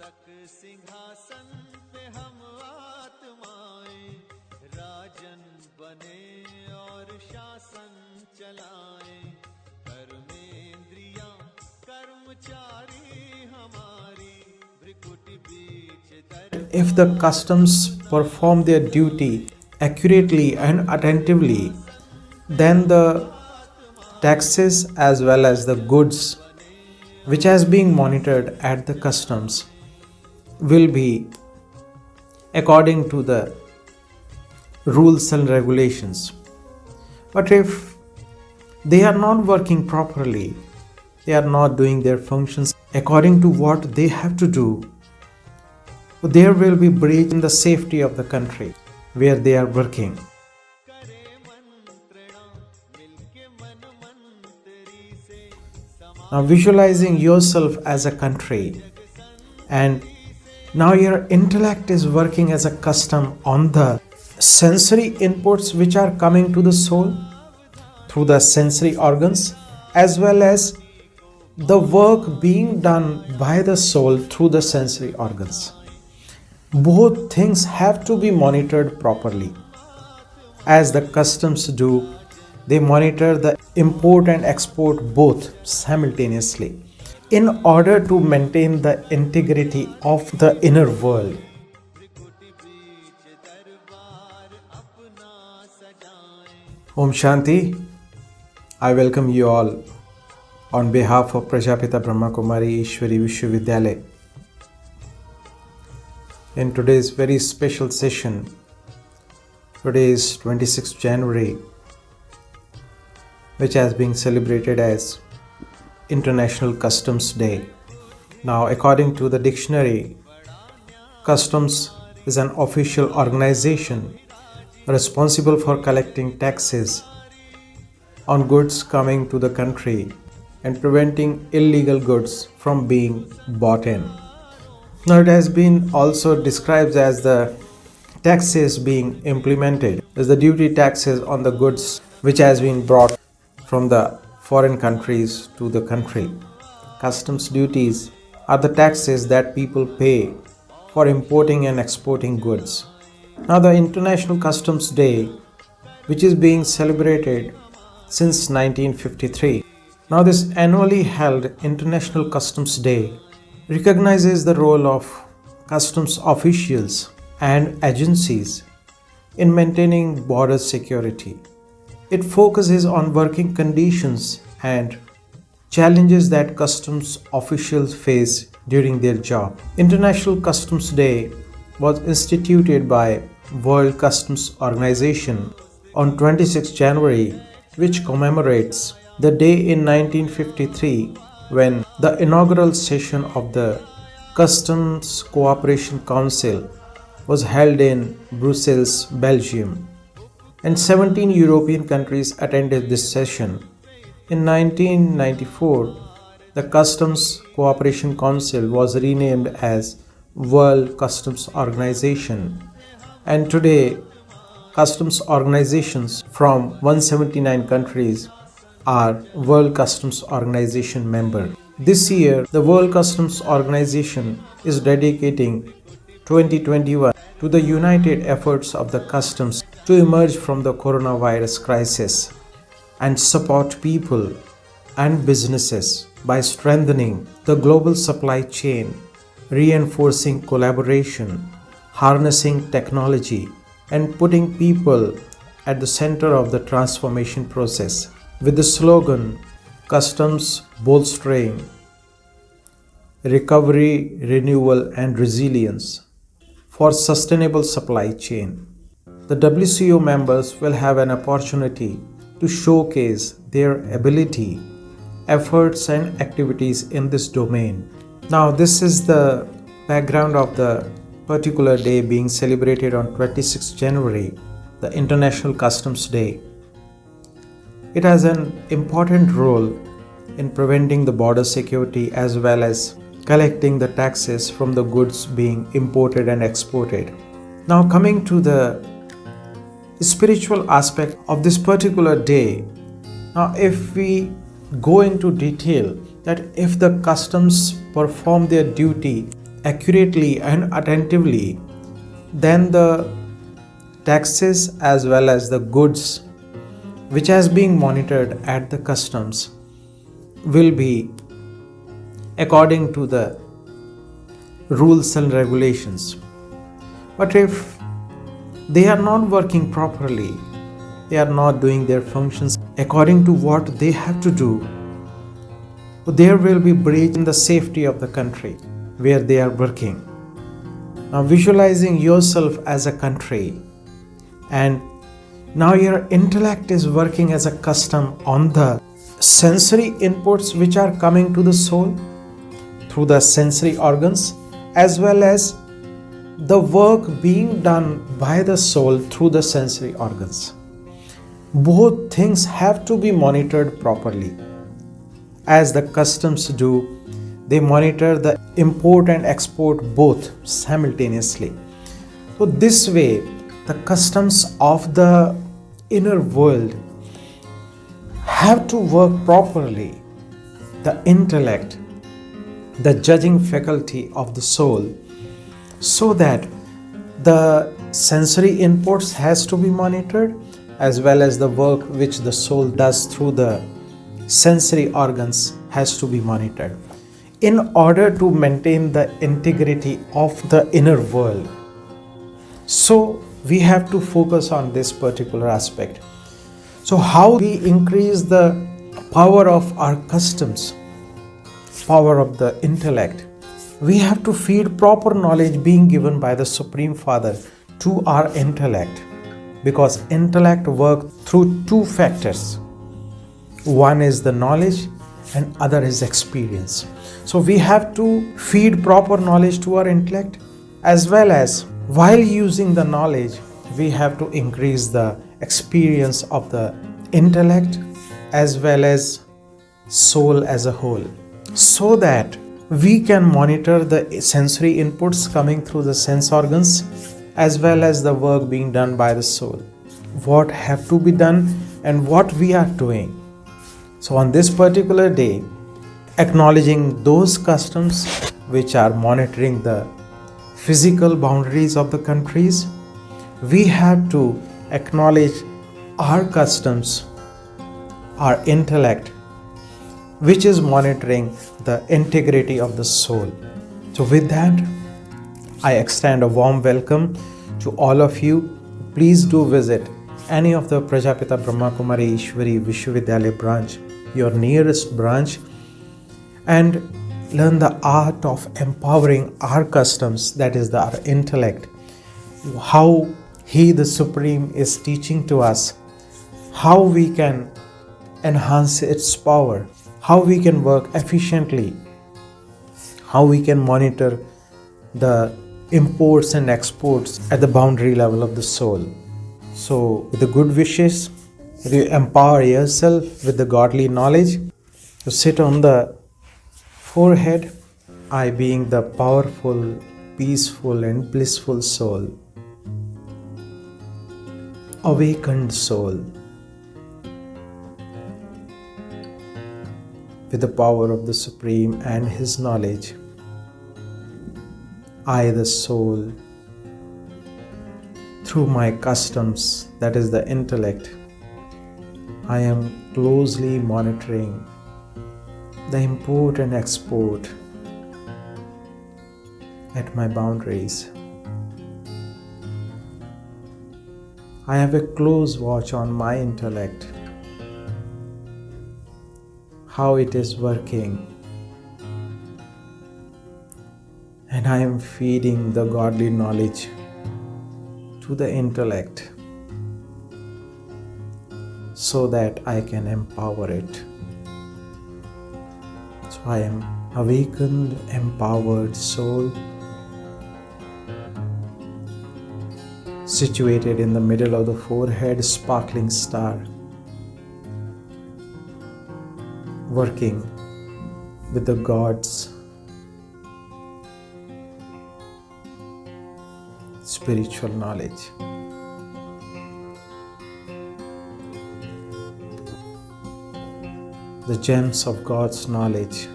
सिंहासन पे हम आत्माएं राजन बने और शासन चलाएं कर्मेंद्रियां कर्मचारी हमारी भ्रिकुटी बीच If the customs perform their duty accurately and attentively, then the taxes as well as the goods which has been monitored at the customs will be according to the rules and regulations. But if they are not working properly, they are not doing their functions according to what they have to do, there will be breach in the safety of the country where they are working. Now visualizing yourself as a country, and now your intellect is working as a custom on the sensory inputs which are coming to the soul through the sensory organs, as well as the work being done by the soul through the sensory organs. Both things have to be monitored properly. As the customs do, they monitor the import and export both simultaneously in order to maintain the integrity of the inner world. Om Shanti. I welcome you all on behalf of Prajapita Brahma Kumari Ishwari Vishwavidyalaya in today's very special session. Today is 26th January, which has been celebrated as International Customs Day. Now, according to the dictionary, customs is an official organization responsible for collecting taxes on goods coming to the country and preventing illegal goods from being bought in. Now, it has been also described as the taxes being implemented as the duty taxes on the goods which has been brought from the foreign countries to the country. Customs duties are the taxes that people pay for importing and exporting goods. Now, the International Customs Day, which is being celebrated since 1953. Now, this annually held International Customs Day recognizes the role of customs officials and agencies in maintaining border security. It focuses on working conditions and challenges that customs officials face during their job. International Customs Day was instituted by World Customs Organization on 26 January, which commemorates the day in 1953 when the inaugural session of the Customs Cooperation Council was held in Brussels, Belgium, and 17 European countries attended this session. In 1994, the Customs Cooperation Council was renamed as World Customs Organization, and today customs organizations from 179 countries are World Customs Organization member. This year, the World Customs Organization is dedicating 2021 to the united efforts of the customs to emerge from the coronavirus crisis and support people and businesses by strengthening the global supply chain, reinforcing collaboration, harnessing technology, and putting people at the center of the transformation process. With the slogan, Customs Bolstering Recovery, Renewal and Resilience for Sustainable Supply Chain, the WCO members will have an opportunity to showcase their ability, efforts and activities in this domain. Now, this is the background of the particular day being celebrated on 26 January, the International Customs Day. It has an important role in preventing the border security as well as collecting the taxes from the goods being imported and exported. Now, coming to the spiritual aspect of this particular day, now if we go into detail that if the customs perform their duty accurately and attentively, then the taxes as well as the goods which has been monitored at the customs will be according to the rules and regulations. But if they are not working properly, they are not doing their functions according to what they have to do, there will be breach in the safety of the country where they are working. Now visualizing yourself as a country, and now your intellect is working as a custom on the sensory inputs which are coming to the soul through the sensory organs, as well as the work being done by the soul through the sensory organs. Both things have to be monitored properly. As the customs do, they monitor the import and export both simultaneously. So this way, the customs of the inner world have to work properly. The intellect, the judging faculty of the soul, so that the sensory inputs has to be monitored, as well as the work which the soul does through the sensory organs has to be monitored in order to maintain the integrity of the inner world. So we have to focus on this particular aspect. So how we increase the power of our customs, power of the intellect? We have to feed proper knowledge being given by the Supreme Father to our intellect, because intellect works through two factors. One is the knowledge and other is experience. So we have to feed proper knowledge to our intellect, as well as while using the knowledge, we have to increase the experience of the intellect as well as soul as a whole, so that we can monitor the sensory inputs coming through the sense organs as well as the work being done by the soul. What have to be done and what we are doing. So on this particular day, acknowledging those customs which are monitoring the physical boundaries of the countries, we have to acknowledge our customs, our intellect, which is monitoring the integrity of the soul. So with that, I extend a warm welcome to all of you. Please do visit any of the Prajapita Brahma Kumari Ishwari Vishwavidyalaya branch, your nearest branch, and learn the art of empowering our customs, that is our intellect, how He the Supreme is teaching to us, how we can enhance its power, how we can work efficiently, how we can monitor the imports and exports at the boundary level of the soul. So with the good wishes, you empower yourself with the godly knowledge. You sit on the forehead, I being the powerful, peaceful and blissful soul, awakened soul, with the power of the Supreme and His knowledge. I, the soul, through my customs, that is the intellect, I am closely monitoring the import and export at my boundaries. I have a close watch on my intellect, how it is working, and I am feeding the godly knowledge to the intellect so that I can empower it. So I am awakened, empowered soul, situated in the middle of the forehead, sparkling star, working with the gods, spiritual knowledge. The gems of God's knowledge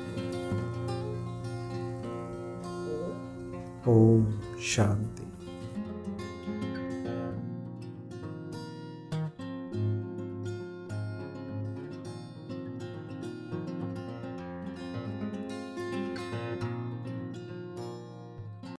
Om Shanti.